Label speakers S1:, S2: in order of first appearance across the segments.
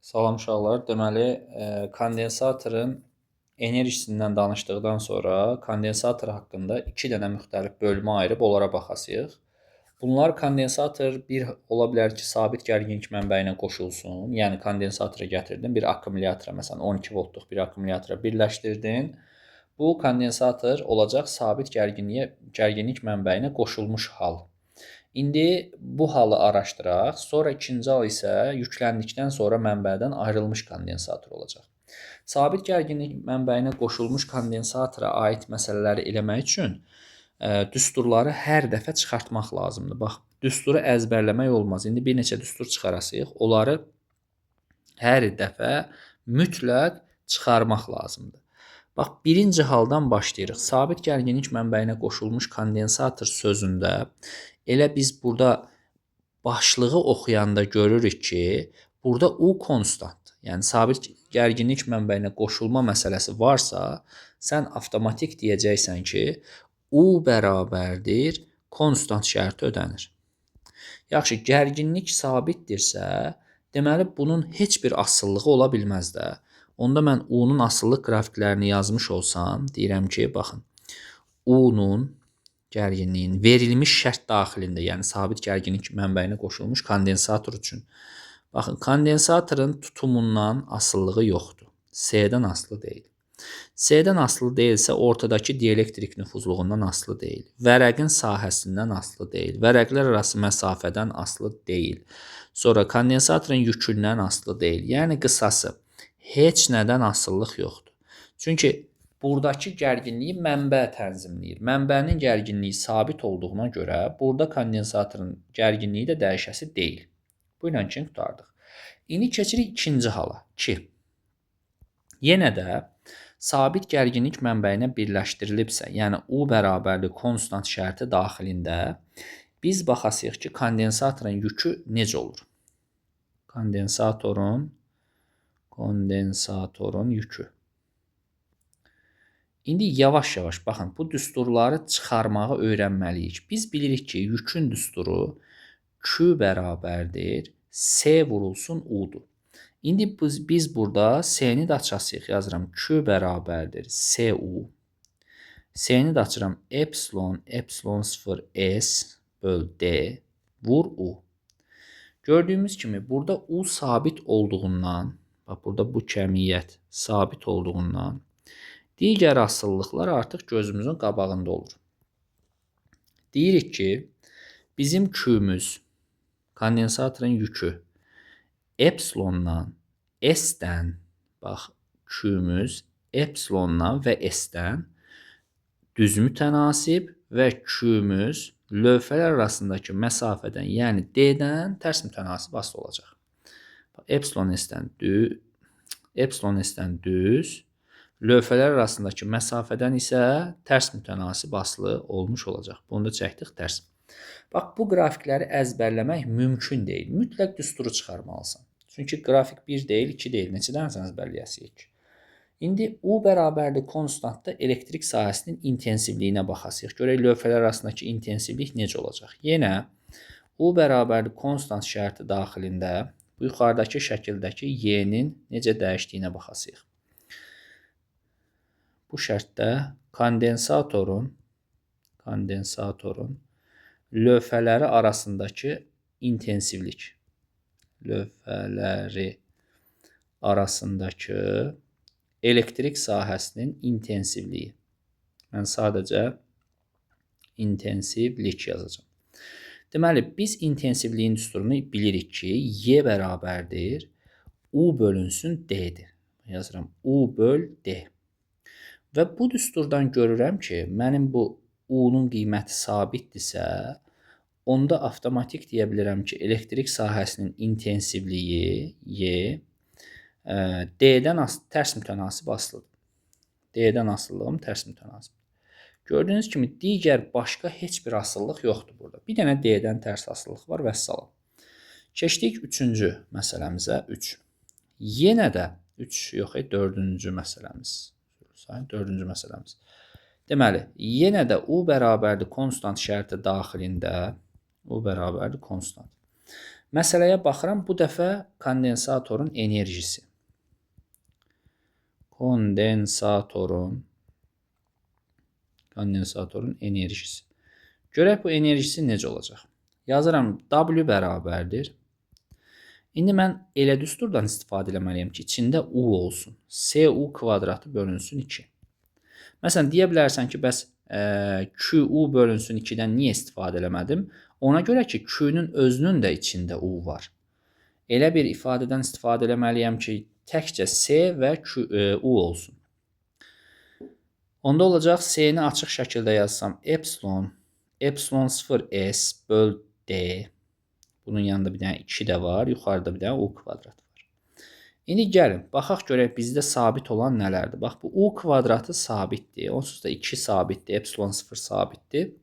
S1: Salam uşaqlar. Deməli, kondensatorun enerjisindən danışdıqdan sonra kondensator haqqında 2 dənə müxtəlif bölmə ayırıb onlara baxasıyıq. Bunlar kondensator bir ola bilər ki, sabit gərginlik mənbəyinə qoşulsun. Yəni kondensatora gətirdin, bir akkumulyatora, məsələn 12 voltluq bir akkumulyatora birləşdirdin. Bu kondensator olacaq sabit gərginlik mənbəyinə qoşulmuş hal. İndi bu halı araşdıraq. Sonra ikinci hal isə yükləndikdən sonra mənbədən ayrılmış kondensator olacaq. Sabit gərginlik mənbəyinə qoşulmuş kondensatora aid məsələləri eləmək üçün düsturları hər dəfə çıxartmaq lazımdır. Bax, düsturu əzbərləmək olmaz. İndi bir neçə düstur çıxarasıyıq. Onları hər dəfə mütləq çıxarmaq lazımdır. Bax, birinci haldan başlayırıq. Sabit gərginlik mənbəyinə qoşulmuş kondensator sözündə elə biz burada başlığı oxuyanda görürük ki, burada U konstantdır. Yəni sabit gərginlik mənbəyinə qoşulma məsələsi varsa, sən avtomatik deyəcəksən ki, U bərabərdir konstant şərti ödənir. Yaxşı, gərginlik sabitdirsə, deməli bunun heç bir asılılığı ola bilməz də. Onda mən U-nun asıllıq qrafiklərini yazmış olsam, deyirəm ki, baxın, U-nun gərginliyin verilmiş şərt daxilində, yəni sabit gərginlik mənbəyinə qoşulmuş kondensator üçün. Baxın, kondensatorun tutumundan asılılığı yoxdur. S-dən asılı deyil. S-dən asılı deyilsə, ortadakı dielektrik nüfuzluğundan asılı deyil. Vərəqin sahəsindən asılı deyil. Vərəqlər arası məsafədən asılı deyil. Sonra kondensatorun yükündən asılı deyil. Yəni qısası, heç nədən asılılıq yoxdur. Çünki buradakı gərginliyi mənbə tənzimləyir. Mənbənin gərginliyi sabit olduğuna görə burada kondensatorun gərginliyi də dəyişəsi deyil. Bu ilə ki, qurtardıq. İndi keçirik ikinci hala ki, yenə də sabit gərginlik mənbəyinə birləşdirilibsə, yəni U bərabərli konstant şərti daxilində biz baxasıyıq ki, kondensatorun yükü necə olur? Kondensatorun yükü. İndi yavaş-yavaş baxın, bu düsturları çıxarmağı öyrənməliyik. Biz bilirik ki, yükün düsturu Q bərabərdir S vurulsun U-dur. İndi biz burada S-ni də açasıyıq, yazıram Q bərabərdir SU. S-ni də açıram epsilon 0 S böl D vur U. Gördüyümüz kimi burada U sabit olduğundan, bax burada bu kəmiyyət sabit olduğundan digər asılılıqlar artıq gözümüzün qabağında olur. Deyirik ki, bizim Q'müz, kondensatorun yükü epsilondan, S-dən, bax Q'müz epsilondan və S-dən düz mütənasib və Q'müz lövhələr arasındakı məsafədən, yəni D-dən tərs mütənasib asılı olacaq. Epsilon S-dən düz, lövhələr arasındakı məsafədən isə tərs mütənasib asılı olmuş olacaq. Bunu da çəkdik tərs. Bax, bu qrafikləri əzbərləmək mümkün deyil. Mütləq düsturu çıxarmalısan. Çünki qrafik 1 deyil, 2 deyil. Neçə dənəsən əzbərləyəsiyik ki? İndi U bərabərli konstantda elektrik sahəsinin intensivliyinə baxasıyıq. Görək, lövhələr arasındakı intensivlik necə olacaq? Yenə U bərabərli konstant şərti daxilində bu yuxarıdakı şəkildəki Y-nin necə dəyişdiyinə baxasıyıq. Bu şərtdə kondensatorun lövhələri arasındakı intensivlik, elektrik sahəsinin intensivliyi. Mən sadəcə intensivlik yazacağım. Deməli, biz intensivliyin düsturunu bilirik ki, Y bərabərdir U bölünsün D-dir. Yazıram U böl D. Və bu düsturdan görürəm ki, mənim bu U-nun qiyməti sabitdirsə, onda avtomatik deyə bilərəm ki, elektrik sahəsinin intensivliyi Y D-dən tərs mütənasib asılıdır. D-dən asıllığım tərs mütənasib. Gördüyünüz kimi, digər başqa heç bir asıllıq yoxdur burada. Bir dənə D-dən tərs asıllıq var və salam. Keçdik 3-cü məsələmizə. 3. Yenə də 4-cü məsələmiz. 4-cü məsələmiz. Deməli, yenə də U bərabərli konstant şərti daxilində U bərabərli konstant. Məsələyə baxıram, bu dəfə kondensatorun enerjisi. Kondensatorun enerjisi. Görək bu enerjisi necə olacaq. Yazıram, W bərabərdir. İndi mən elə düsturdan istifadə etməliyəm ki, içində U olsun. CU kvadratı bölünsün 2. Məsələn, deyə bilərsən ki, bəs QU bölünsün 2-dən niyə istifadə eləmədim? Ona görə ki, Q-nün özünün də içində U var. Elə bir ifadədən istifadə etməliyəm ki, təkcə C və U olsun. Onda olacaq, C-ni açıq şəkildə yazsam, epsilon 0S böl D. Bunun yanında bir dənə 2 də var, yuxarıda bir dənə U kvadrat var. İndi gəlin, baxaq görək bizdə sabit olan nələrdir. Bax, bu U kvadratı sabitdir, onsuz da 2 sabitdir, epsilon 0 sabitdir.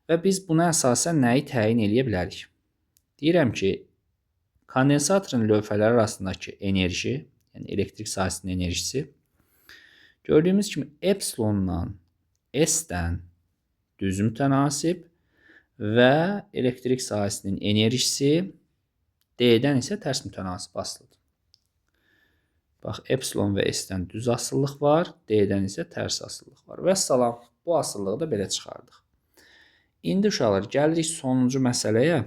S1: Və biz buna əsasən nəyi təyin edə bilərik? Deyirəm ki, kondensatorun lövhələri arasındakı enerji, yəni elektrik sahəsinin enerjisi, gördüyümüz kimi epsilondan S-dən düz mütənasib və elektrik sahəsinin enerjisi D-dən isə tərs mütənasib asılıdır. Bax, epsilon və S-dən düz asıllıq var, D-dən isə tərs asıllıq var. Və salam, bu asıllığı da belə çıxardıq. İndi uşaqlar, gəlirik sonuncu məsələyə.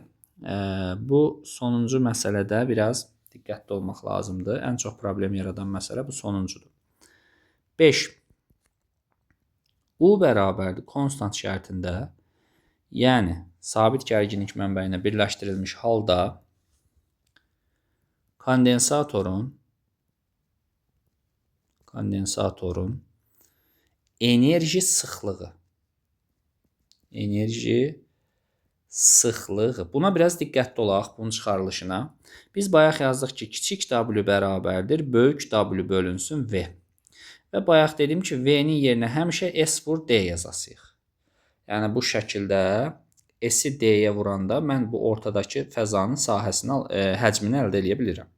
S1: Bu sonuncu məsələdə biraz diqqətli olmaq lazımdır. Ən çox problem yaradan məsələ bu sonuncudur. 5. U bərabərdir konstant şərtində, yəni sabit gərginlik mənbəyinə birləşdirilmiş halda kondensatorun enerji sıxlığı. Buna biraz diqqətli olaq, bunun çıxarılışına. Biz bayaq yazdıq ki, kiçik W bərabərdir, böyük W bölünsün V. Və bayaq dedim ki, V-nin yerinə həmişə S vur D yazasıyıq. Yəni bu şəkildə S-i D-yə vuranda mən bu ortadakı fəzanın sahəsini, həcmini əldə edə bilirəm.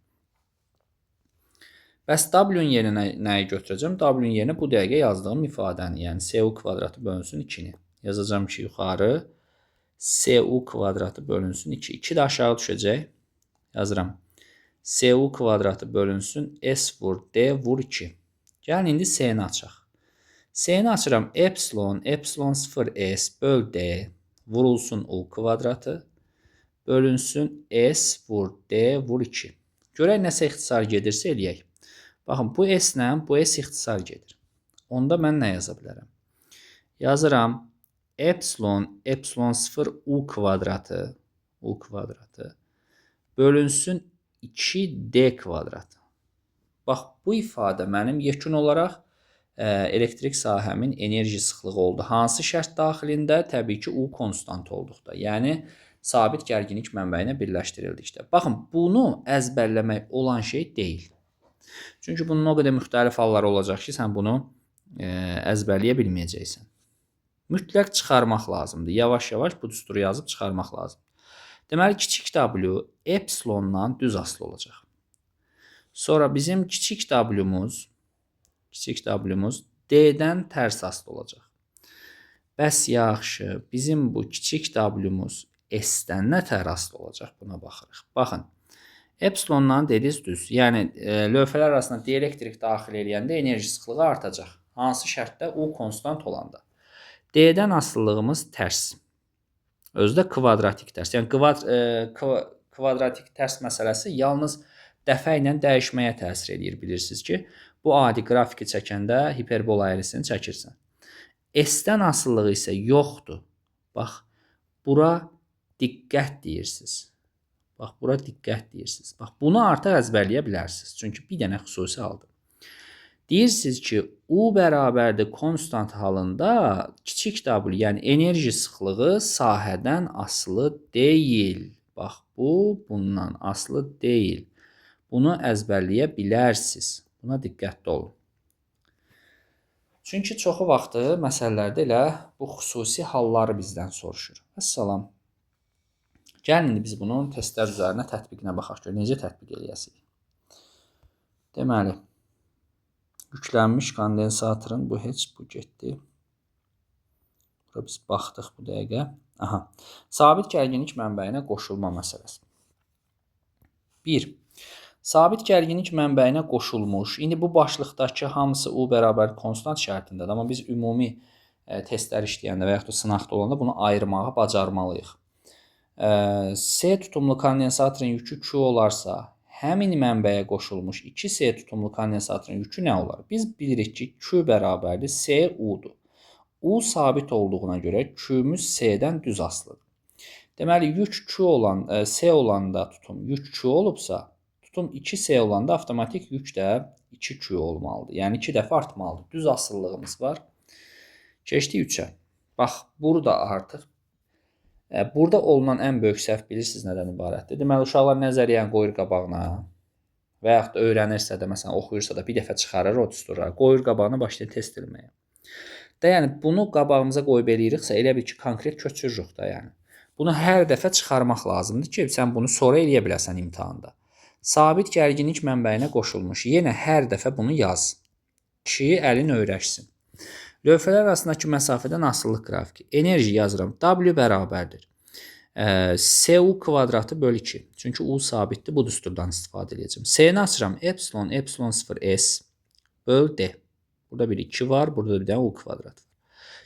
S1: Bəs W-nun yerinə nəyi götürəcəm? W-nun yerinə bu dəqiqə yazdığım ifadəni, yəni CU kvadratı bölünsün 2-ni. Yazacağım ki, yuxarı CU kvadratı bölünsün 2. 2 də aşağı düşəcək. Yazıram. CU kvadratı bölünsün S vur D vur 2. Gəlin indi C-ni açaq. C-ni açıram. Epsilon 0S böl D vurulsun U kvadratı bölünsün S vur D vur 2. Görək nəsə ixtisar gedirsə eləyək. Baxın, bu S-lə bu S ixtisar gedir. Onda mən nə yaza bilərəm? Yazıram. Epsilon 0 U kvadratı bölünsün 2D kvadratı. Bax, bu ifadə mənim yekun olaraq elektrik sahəmin enerji sıxlığı oldu. Hansı şərt daxilində? Təbii ki, U konstant olduqda. Yəni, sabit gərginlik mənbəyinə birləşdirildikdə. Baxın, bunu əzbərləmək olan şey deyil. Çünki bunun o qədər müxtəlif halları olacaq ki, sən bunu əzbərləyə bilməyəcəksən. Mütləq çıxarmaq lazımdır. Yavaş-yavaş bu düsturu yazıb çıxarmaq lazımdır. Deməli, kiçik W epsilondan düz asılı olacaq. Sonra bizim kiçik W'muz D-dən tərs asılı olacaq. Bəs yaxşı, bizim bu kiçik W'muz S-dən nə tər asılı olacaq? Buna baxırıq. Baxın, epsilondan dediz düz. Yəni, lövhələr arasında dielektrik daxil edəndə enerji sıxlığı artacaq. Hansı şərtdə? U konstant olanda. D-dən asılılığımız tərs. Özü də kvadratik tərs. Yəni, kvadratik tərs məsələsi yalnız dəfə ilə dəyişməyə təsir edir, bilirsiniz ki, bu adi qrafiki çəkəndə hiperbola əyrisini çəkirsən. S-dən asılılığı isə yoxdur. Bax, bura diqqət deyirsiniz. Bax, bunu artıq əzbərləyə bilərsiniz. Çünki bir dənə xüsusi haldır. Deyirsiniz ki, U bərabərdir konstant halında kiçik W, yəni enerji sıxlığı sahədən asılı deyil. Bax, bu bundan asılı deyil. Bunu əzbərləyə bilərsiniz. Buna diqqətli olun. Çünki çoxu vaxtı məsələlərdə elə bu xüsusi halları bizdən soruşur. Əssalam. Gəlin indi biz bunun testlər üzərinə tətbiqinə baxaq. Necə tətbiq eləyəsinik? Deməli, yüklənmiş kondensatorun bu getdi. Bura biz baxdıq bu dəqiqə. Aha. Sabit gərginlik mənbəyinə qoşulma məsələsi. 1. Sabit gərginlik mənbəyinə qoşulmuş. İndi bu başlıqdakı hamısı U bərabər konstant şərtindədir. Amma biz ümumi testlər işləyəndə və yaxud da sınaqda olanda bunu ayırmağı bacarmalıyıq. C tutumlu kondensatorun yükü Q olarsa, həmin mənbəyə qoşulmuş 2C tutumlu kondensatorun yükü nə olar? Biz bilirik ki, Q bərabərdir C U'dur. U sabit olduğuna görə Q'müz C-dən düz asılıdır. Deməli, yük Q olan, C olanda tutum yük Q olubsa, tutum 2C olanda avtomatik yük də 2Q olmalıdır. Yəni 2 dəfə artmalıdır. Düz asıllığımız var. Keçdik 3-ə. Bax, burada artıq burada olunan ən böyük səhv bilirsiniz nədən ibarətdir? Deməli, uşaqlar nəzəriyyəni qoyur qabağına və yaxud da öyrənirsə də, məsələn, oxuyursa da bir dəfə çıxarır o düsturları, qoyur qabağına başlayır test etməyə. Yəni, bunu qabağımıza qoyub eləyiriksə, elə bil ki, konkret köçürürük da, yəni. Bunu hər dəfə çıxarmaq lazımdır ki, sən bunu sonra eləyə biləsən imtahanda. Sabit gərginlik mənbəyinə qoşulmuş. Yenə hər dəfə bunu yaz ki, əlin öyrəşsin. Lövhələr arasındakı məsafədən asıllıq qrafiki. Enerji yazıram. W bərabərdir. CU kvadratı böl 2. Çünki U sabitdir. Bu düsturdan istifadə edəcəm. C-ni açıram. Epsilon, epsilon 0 S böl D. Burada bir 2 var. Burada bir dənə U kvadrat var.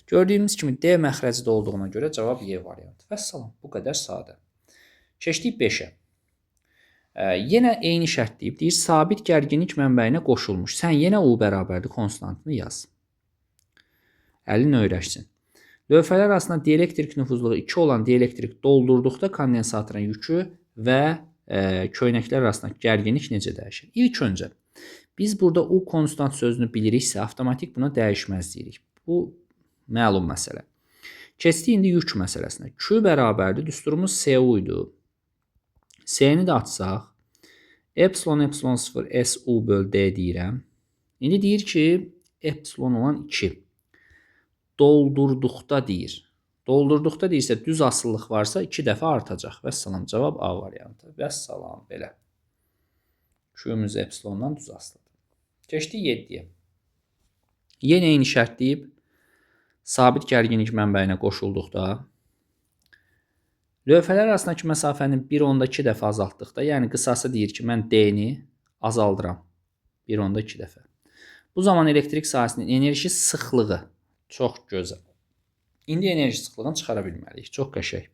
S1: Gördüyümüz kimi D məxrəcidə olduğuna görə cavab Y variantı. Vəssalam. Bu qədər sadə. Keçdik 5-ə. Yenə eyni şərt deyib. Deyir, sabit gərginlik mənbəyinə qoşulmuş. Sən yenə U bərabərdir konstantını yaz. Əlin öyrəşsin. Lövhələr arasında dielektrik nüfuzluğu 2 olan dielektrik doldurduqda kondensatorun yükü və köynəklər arasındakı gərginlik necə dəyişir? İlk öncə, biz burada U konstant sözünü biliriksə, avtomatik buna dəyişməz deyirik. Bu, məlum məsələ. Keçdik indi yük məsələsinə. Q bərabərdir, düsturumuz CU idi. C-ni də açsaq, epsilon, epsilon 0 SU böl D deyirəm. İndi deyir ki, epsilon olan 2. Doldurduqda deyir. Doldurduqda deyirsə düz asıllıq varsa 2 dəfə artacaq. Vəssalam, cavab A variantı. Vəssalam, belə. Q'müz epsilondan düz asılıdır. Keçdik 7-yə. Yenə eyni şərt deyib, sabit gərginlik mənbəyinə qoşulduqda, lövhələr arasındakı məsafəni 1/2 dəfə azaltdıqda, yəni qısası deyir ki, mən D-ni azaldıram 1/2 dəfə. Bu zaman elektrik sahəsinin enerji sıxlığı çox gözəl. İndi enerji sıxlığını çıxara bilməliyik. Çox qəşəng.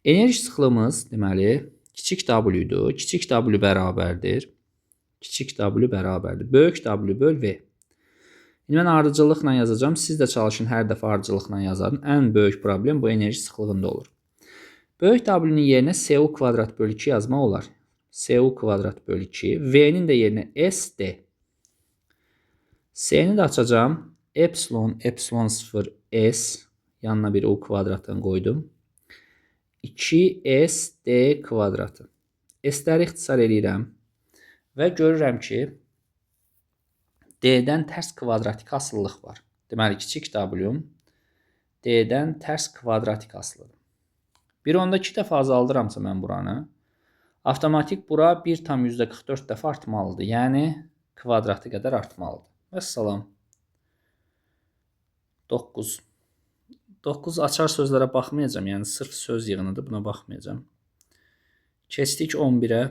S1: Enerji sıxlığımız, deməli, kiçik W idi. Kiçik W bərabərdir. Kiçik W bərabərdir. Böyük W böl V. İndi mən ardıcıllıqla yazacağım. Siz də çalışın hər dəfə ardıcıllıqla yazarın. Ən böyük problem bu enerji sıxlığında olur. Böyük W-nin yerinə CU kvadrat böl 2 yazmaq olar. CU kvadrat böl 2. V-nin də yerinə SD. C-ni də açacağım. Epsilon, epsilon 0 S yanına bir U kvadratını qoydum. 2S D kvadratı. S-ləri ixtisar edirəm və görürəm ki, D-dən tərs kvadratik asıllıq var. Deməli, kiçik W D-dən tərs kvadratik asılıdır. 1/2 dəfə azaldıramsa mən buranı, avtomatik bura 1,44 dəfə artmalıdır. Yəni, kvadratı qədər artmalıdır. Vəssalam. 9. 9 açar sözlərə baxmayacağım. Yəni, sırf söz yığınıdır. Buna baxmayacağım. Keçdik 11-ə.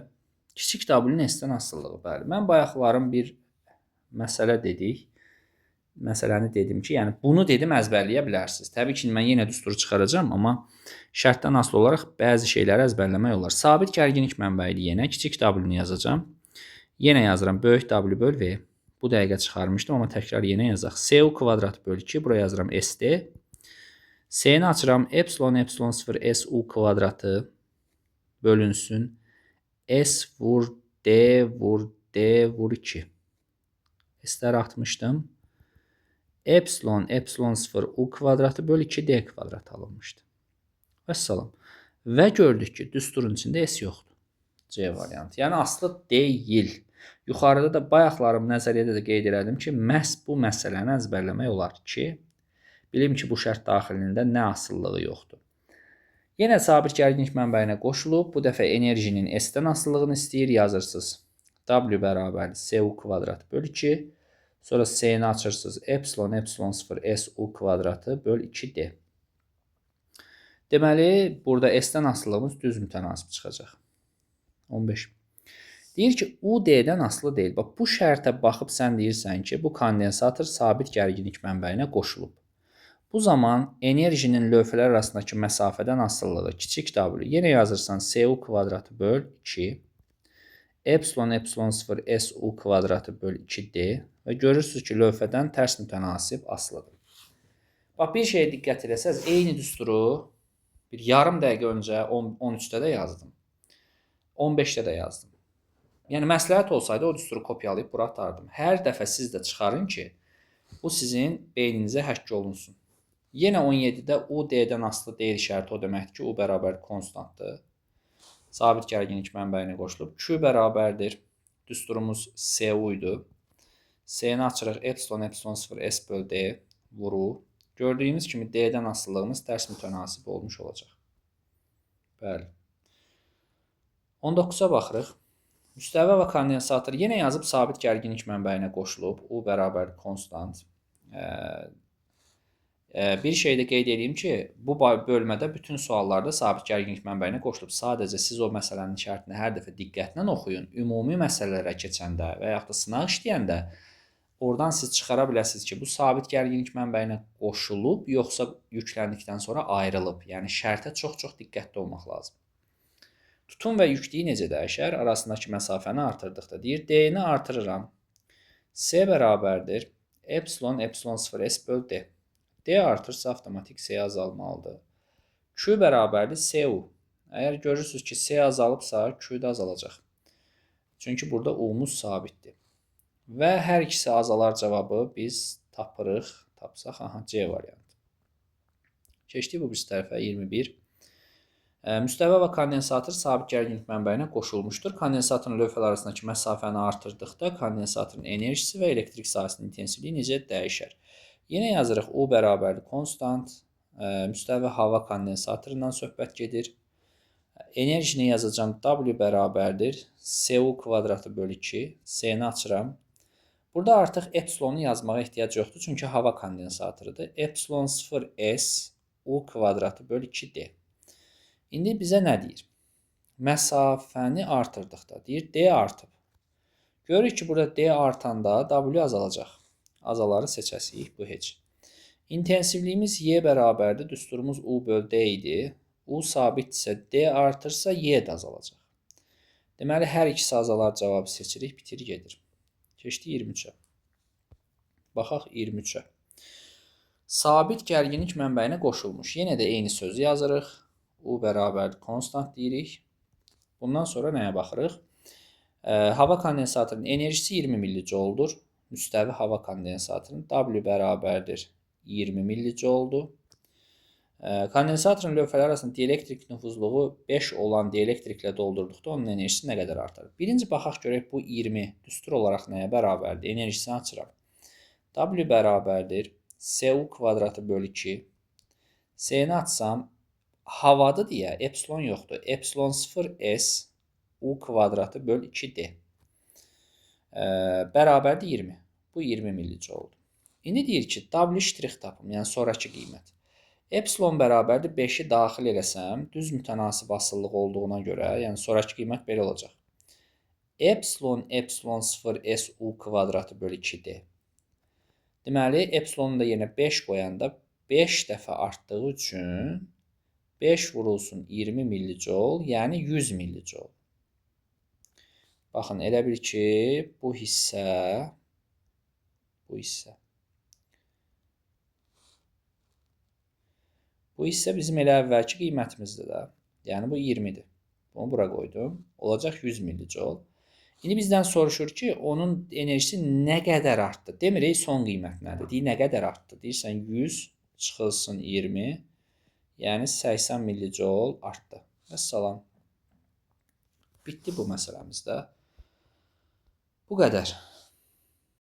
S1: Kiçik W-nin S-dən asıllığı. Bəli. Mən bayaqların bir məsələ dedik. Məsələni dedim ki, yəni bunu dedim əzbərləyə bilərsiniz. Təbii ki, mən yenə düsturu çıxaracağım, amma şərtdən asılı olaraq bəzi şeyləri əzbərləmək olar. Sabit gərginlik mənbəyidir yenə. Kiçik W-ni yazacağım. Yenə yazıram. Böyük W böl V. Bu dəqiqə çıxarmışdım, amma təkrar yenə yazaq. CU kvadrat böl 2. Buraya yazıram SD. C-ni açıram. Epsilon, epsilon 0 SU kvadratı bölünsün. S vur D vur D vur 2. S-ləri atmışdım. Epsilon, epsilon 0 U kvadratı böl 2 D kvadrat alınmışdı. Vəssalam. Və gördük ki, düsturun içində S yoxdur. C variantı. Yəni, aslı deyil. Yuxarıda da bayaqlarım nəzəriyyədə də qeyd elədim ki, məhz bu məsələni əzbərləmək olar ki, bilim ki, bu şərt daxilində nə asıllığı yoxdur. Yenə sabit gərginlik mənbəyinə qoşulub, bu dəfə enerjinin S-dən asıllığını istəyir, yazırsınız. W bərabərdir CU kvadrat böl 2. Sonra C-ni açırsınız. Epsilon, epsilon 0 SU kvadratı böl 2D. Deməli, burada S-dən asıllığımız düz mütənasib çıxacaq. 15. Deyir ki, U D-dən asılı deyil. Bax, bu şərtə baxıb sən deyirsən ki, bu kondensator sabit gərginlik mənbəyinə qoşulub. Bu zaman enerjinin lövhələr arasındakı məsafədən asılılığı kiçik W. Yenə yazırsan SU kvadratı böl 2. Epsilon epsilon 0 SU kvadratı böl 2D. Və görürsünüz ki, lövhədən tərs mütənasib asılıdır. Bax, bir şeyə diqqət edəsəz, eyni düsturu bir yarım dəqiqə öncə 13-də də yazdım. 15-də də yazdım. Yəni, məsləhət olsaydı o düsturu kopyalayıb bura atardım. Hər dəfə siz də çıxarın ki, bu sizin beyninizə həkk olunsun. Yenə 17-də U D-dən asılı deyil şərti o deməkdir ki, U bərabər konstantdır. Sabit gərginlik mənbəyinə qoşulub. Q bərabərdir. Düsturumuz SU idi. S-ni açırıq. Epsilon epsilon 0 S böl D vuru. Gördüyünüz kimi D-dən asılılığımız tərs mütənasib olmuş olacaq. Bəli. 19-a baxırıq. Müstəvi və kondensator yenə yazıb sabit gərginlik mənbəyinə qoşulub. U bərabər konstant. Bir şey də qeyd edeyim ki, bu bölmədə bütün suallarda sabit gərginlik mənbəyinə qoşulub. Sadəcə siz o məsələnin şərtini hər dəfə diqqətlə oxuyun. Ümumi məsələlərə keçəndə və yaxud da sınaq işləyəndə oradan siz çıxara biləsiniz ki, bu sabit gərginlik mənbəyinə qoşulub, yoxsa yükləndikdən sonra ayrılıb. Yəni, şərtə çox-çox diqqətli olmaq lazım. Tutum və yüklüyü necə dəyişər? Arasındakı məsafəni artırdıqda deyir, D-ni artırıram. S bərabərdir. Epsilon epsilon 0 S böl D. D artırsa avtomatik S azalmalıdır. Q bərabərdir SU. Əgər görürsünüz ki, S azalıbsa, Q də azalacaq. Çünki burada U-muz sabitdir. Və hər ikisi azalar cavabı biz tapırıq. Tapsaq, C variantı. Keçdik bu birisi tərəfə 21. Müstəvi və kondensator sabit gərginlik mənbəyinə qoşulmuşdur. Kondensatorun lövhələr arasındakı məsafəni artırdıqda kondensatorun enerjisi və elektrik sahəsinin intensivliyi necə dəyişər? Yenə yazırıq U bərabərdir konstant. Müstəvi hava kondensatorundan söhbət gedir. Enerjini yazacağım W bərabərdir. SU kvadratı böl 2. S-ni açıram. Burada artıq epsilonu yazmağa ehtiyac yoxdur. Çünki hava kondensatorudur. Epsilon 0 S U kvadratı böl 2D. İndi bizə nə deyir? Məsafəni artırdıqda deyir, D artıb. Görürük ki, burada D artanda W azalacaq. Azaları seçəsiyik, bu heç. İntensivliyimiz Y bərabərdir. Düsturumuz U böl D idi. U sabitsə, D artırsa, Y də azalacaq. Deməli, hər ikisi azalar cavabı seçirik, bitir gedir. Keçdi 23-ə. Baxaq 23-ə. Sabit gərginlik mənbəyinə qoşulmuş. Yenə də eyni sözü yazırıq. U bərabərdir konstant deyirik. Bundan sonra nəyə baxırıq? Hava kondensatorunun enerjisi 20 millicjouldur. Müstəvi hava kondensatorunun W bərabərdir 20 millicjouldur. Kondensatorun lövhələri arasında dielektrik nüfuzluğu 5 olan dielektriklə doldurduqda onun enerjisi nə qədər artar? Birinci baxaq görək bu 20 düstur olaraq nəyə bərabərdir? Enerjisini açıram. W bərabərdir SU kvadratı böl 2. S-ni açsam, havadır deyə epsilon yoxdur. Epsilon 0 S U kvadratı böl 2D. Bərabərdir 20. Bu 20 millicjouldur. İndi deyir ki, W ştrix tapım, yəni sonraki qiymət. Epsilon bərabərdir 5-i daxil eləsəm, düz mütənasib asıllıq olduğuna görə, yəni sonraki qiymət belə olacaq. Epsilon epsilon 0 S U kvadratı böl 2D. Deməli, epsilonu da yenə 5 qoyanda 5 dəfə artdığı üçün 5 vurulsun 20 millicjoul, yəni 100 millicjoul. Baxın, elə bil ki, bu hissə bizim elə əvvəlki qiymətimizdir də. Yəni, bu 20-dir. Bunu bura qoydum. Olacaq 100 millicjoul. İndi bizdən soruşur ki, onun enerjisi nə qədər artdı? Demirik, son qiymət nədir? Deyir, nə qədər artdı? Deyirsən, 100 çıxılsın 20, yəni 80 millicjoul artdı. Vəssalam. Bitdi bu məsələmizdə. Bu qədər.